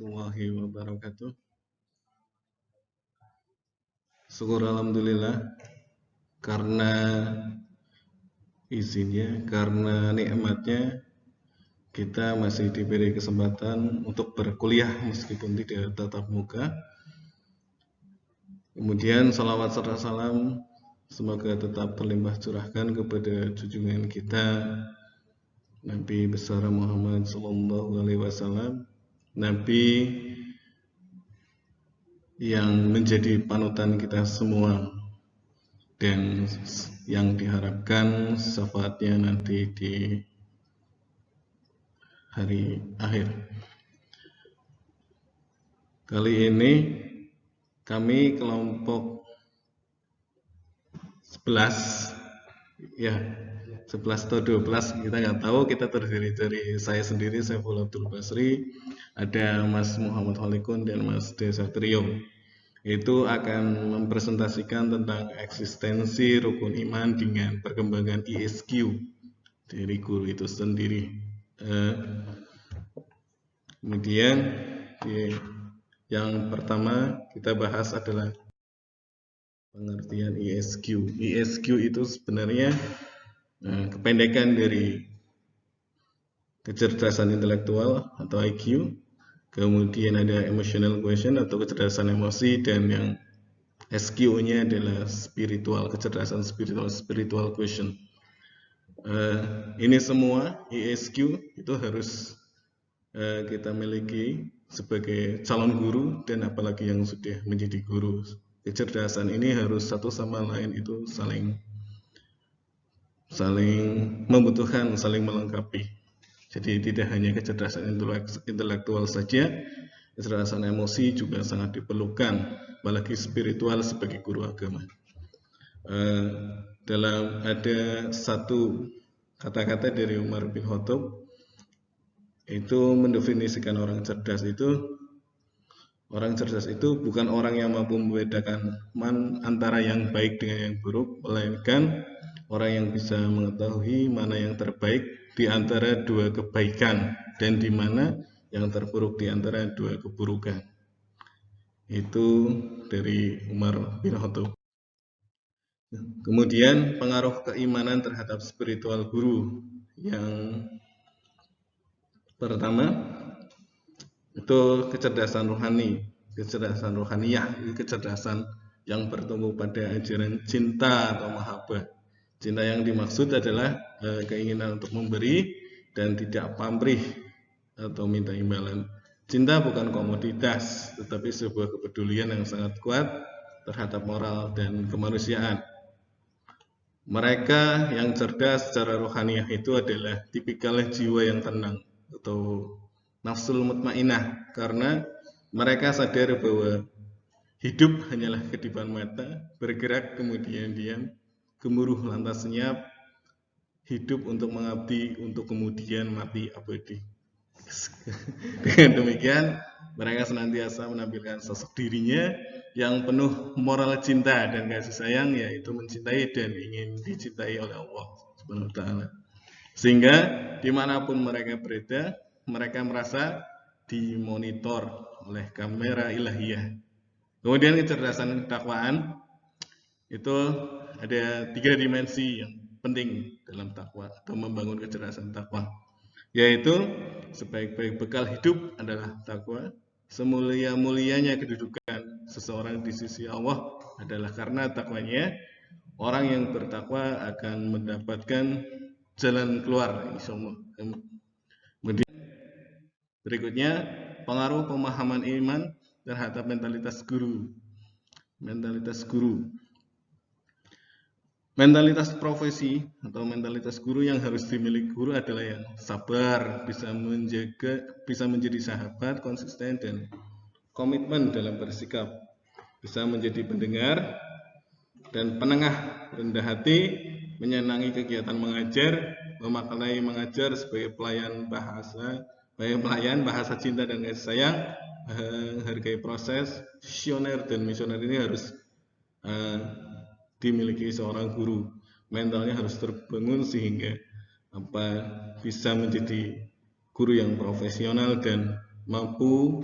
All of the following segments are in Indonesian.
warahmatullahi wabarakatuh. Syukur alhamdulillah karena izinnya, karena nikmatnya kita masih diberi kesempatan untuk berkuliah meskipun tidak tatap muka. Kemudian salawat serta salam semoga tetap berlimpah curahkan kepada junjungan kita Nabi besar Muhammad SAW, Nabi yang menjadi panutan kita semua dan yang diharapkan syafaatnya nanti di hari akhir. Kali ini kami kelompok 11 ya, 11 atau 12 kita nggak tahu, kita terdiri dari saya sendiri, Saiful Abdul Basri, ada Mas Muhammad Holikun dan Mas Desatrio. Itu akan mempresentasikan tentang eksistensi rukun iman dengan perkembangan ISQ dari guru itu sendiri. Kemudian yang pertama kita bahas adalah pengertian ISQ. ISQ itu sebenarnya kependekan dari kecerdasan intelektual atau IQ. Kemudian ada emotional quotient atau kecerdasan emosi, dan yang SQ-nya adalah spiritual, kecerdasan spiritual quotient. Ini semua ISQ itu harus kita miliki sebagai calon guru dan apalagi yang sudah menjadi guru. Kecerdasan ini harus satu sama lain itu saling membutuhkan, saling melengkapi. Jadi tidak hanya kecerdasan intelektual saja, kecerdasan emosi juga sangat diperlukan, apalagi spiritual sebagai guru agama. Ada satu kata-kata dari Umar bin Khattab, itu mendefinisikan orang cerdas itu bukan orang yang mampu membedakan antara yang baik dengan yang buruk, melainkan orang yang bisa mengetahui mana yang terbaik di antara dua kebaikan dan di mana yang terburuk di antara dua keburukan. Itu dari Umar bin Khattab. Kemudian pengaruh keimanan terhadap spiritual guru. Yang pertama itu kecerdasan rohani, kecerdasan rohaniyah, kecerdasan yang bertumbuh pada ajaran cinta atau mahabbah. Cinta yang dimaksud adalah keinginan untuk memberi dan tidak pamrih atau minta imbalan. Cinta bukan komoditas, tetapi sebuah kepedulian yang sangat kuat terhadap moral dan kemanusiaan. Mereka yang cerdas secara rohaniyah itu adalah tipikal jiwa yang tenang atau nafsul mutmainah, karena mereka sadar bahwa hidup hanyalah kedipan mata, bergerak kemudian diam, gemuruh lantas senyap, hidup untuk mengabdi, untuk kemudian mati abadi. Dengan demikian, mereka senantiasa menampilkan sosok dirinya yang penuh moral cinta dan kasih sayang, yaitu mencintai dan ingin dicintai oleh Allah Subhanahu wa Ta'ala. Sehingga dimanapun mereka berada, mereka merasa dimonitor oleh kamera ilahiyah. Kemudian kecerdasan takwaan itu ada 3 dimensi yang penting dalam takwa atau membangun kecerdasan takwa, yaitu sebaik-baik bekal hidup adalah takwa, semulia-mulianya kedudukan seseorang di sisi Allah adalah karena takwanya. Orang yang bertakwa akan mendapatkan jalan keluar, insyaallah. Kemudian berikutnya pengaruh pemahaman iman terhadap mentalitas guru. Mentalitas profesi atau mentalitas guru yang harus dimiliki guru adalah yang sabar, bisa menjadi sahabat, konsisten dan komitmen dalam bersikap, bisa menjadi pendengar dan penengah, rendah hati, menyenangi kegiatan mengajar, memaknai mengajar sebagai pelayan bahasa cinta dan kasih sayang, hargai proses, visioner dan misioner. Ini harus dimiliki seorang guru. Mentalnya harus terbangun sehingga bisa menjadi guru yang profesional dan mampu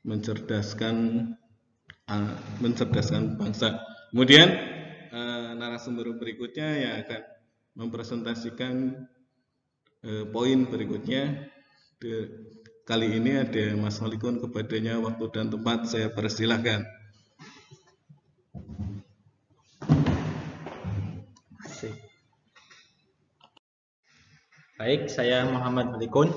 mencerdaskan bangsa. Kemudian narasumber berikutnya yang akan mempresentasikan poin berikutnya. Kali ini ada Mas Malikun, kepadanya waktu dan tempat saya persilahkan. Baik, saya Muhammad Malikun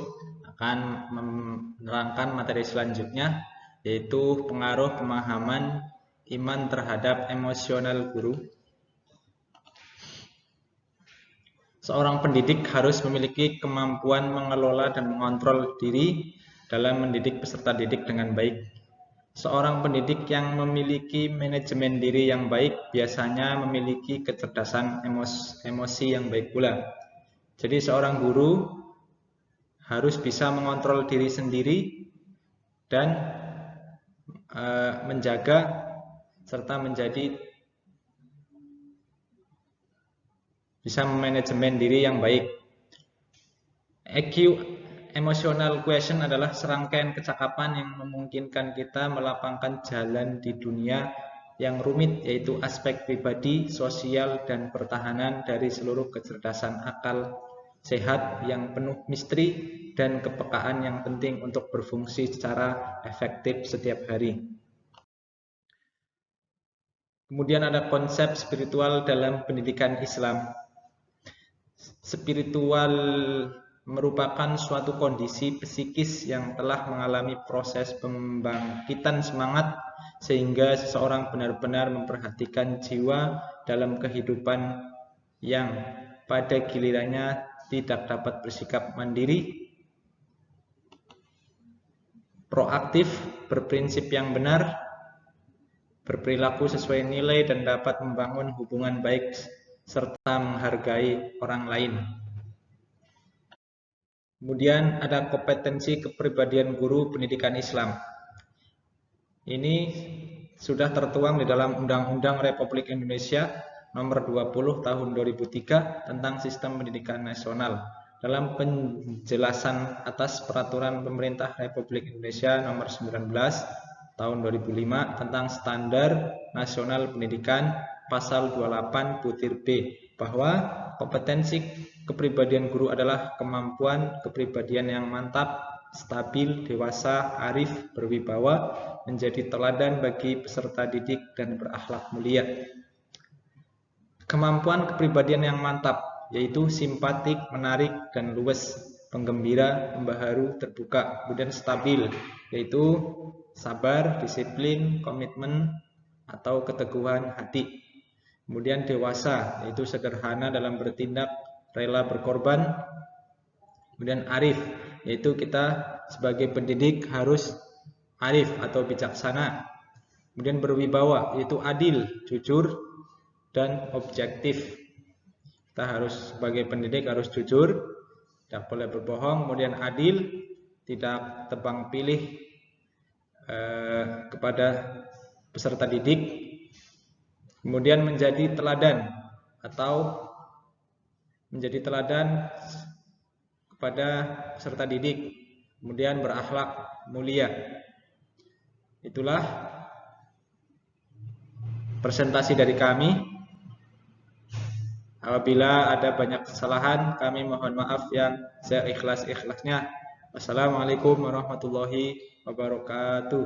akan menerangkan materi selanjutnya, yaitu pengaruh pemahaman iman terhadap emosional guru. Seorang pendidik harus memiliki kemampuan mengelola dan mengontrol diri dalam mendidik peserta didik dengan baik. Seorang pendidik yang memiliki manajemen diri yang baik biasanya memiliki kecerdasan emosi yang baik pula. Jadi seorang guru harus bisa mengontrol diri sendiri dan menjaga serta bisa memanajemen diri yang baik. EQ, emotional quotient, adalah serangkaian kecakapan yang memungkinkan kita melapangkan jalan di dunia yang rumit, yaitu aspek pribadi, sosial, dan pertahanan dari seluruh kecerdasan akal sehat yang penuh misteri dan kepekaan yang penting untuk berfungsi secara efektif setiap hari. Kemudian ada konsep spiritual dalam pendidikan Islam. Spiritual merupakan suatu kondisi psikis yang telah mengalami proses pembangkitan semangat sehingga seseorang benar-benar memperhatikan jiwa dalam kehidupan yang pada gilirannya tidak dapat bersikap mandiri, proaktif, berprinsip yang benar, berperilaku sesuai nilai, dan dapat membangun hubungan baik serta menghargai orang lain. Kemudian ada kompetensi kepribadian guru pendidikan Islam. Ini sudah tertuang di dalam Undang-Undang Republik Indonesia Nomor 20 Tahun 2003 tentang Sistem Pendidikan Nasional. Dalam penjelasan atas Peraturan Pemerintah Republik Indonesia Nomor 19 Tahun 2005 tentang Standar Nasional Pendidikan, Pasal 28 butir B, bahwa kompetensi kepribadian guru adalah kemampuan kepribadian yang mantap, stabil, dewasa, arif, berwibawa, menjadi teladan bagi peserta didik, dan berakhlak mulia. Kemampuan kepribadian yang mantap yaitu simpatik, menarik, dan luwes, penggembira, pembaharu, terbuka. Kemudian stabil yaitu sabar, disiplin, komitmen, atau keteguhan hati. Kemudian dewasa yaitu sederhana dalam bertindak, rela berkorban. Kemudian arif yaitu kita sebagai pendidik harus arif atau bijaksana. Kemudian berwibawa yaitu adil, jujur, dan objektif. Kita harus sebagai pendidik harus jujur, tidak boleh berbohong. Kemudian adil, tidak tebang pilih kepada peserta didik. Kemudian menjadi teladan atau menjadi teladan kepada peserta didik. Kemudian berakhlak mulia. Itulah presentasi dari kami. Apabila ada banyak kesalahan, kami mohon maaf yang seikhlas-ikhlasnya. Wassalamualaikum warahmatullahi wabarakatuh.